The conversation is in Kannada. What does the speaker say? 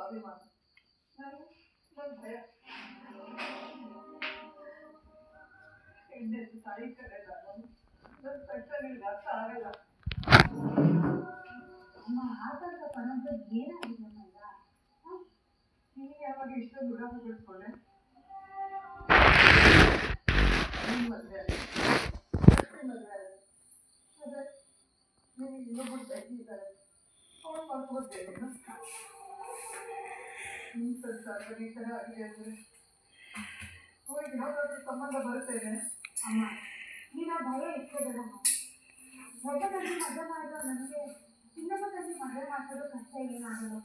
ಸ್ವಾಭಿಮಾನ. ನನ್ನ ಭಯ ಹೆಣ್ಣೆದ್ದು ತಾಯಿ ಕರೆದ ನನ್ನ ಕಷ್ಟ ನಿಮ್ಗೆ ಅರ್ಥ ಆಗಲ್ಲ. ಅಮ್ಮ ಆತಂಕ ಪಡೋದು ಏನಾಗಿದೆ ಮಲ್ಲ? ನೀನು ಯಾವಾಗ ಇಷ್ಟೊಂದು ಉಡಾಪಡಿಸ್ಕೊಂಡೆ? ಮದುವೆ ಮದುವೆ ಅದೇ ನಿನಗೆ ಇನ್ನೊಬ್ಬರು ಬೈದಿದ್ದಾರೆ, ಅವಳು ಮಾಡ್ಕೊಡ್ತೇನೆ. ನಿಮ್ಮ ಸಂಸಾರ ಈ ಥರ ಆಗಿದೆ ಅಂದರೆ ಅವಳಿಗೆ ಯಾವುದಾದ್ರೂ ಸಂಬಂಧ ಬರುತ್ತೇನೆ. ಅಮ್ಮ ನೀನು ಆ ಭಯ ಇಟ್ಕೋಬೇಡಮ್ಮ. ಒಬ್ಬ ತಂದೆ ಮದುವೆ ಮಾಡಿರೋ ನನಗೆ ಇನ್ನೊಬ್ಬ ತಂದೆ ಮದುವೆ ಮಾಡೋದು ಕಷ್ಟ ಏನಾಗಲ್ಲ.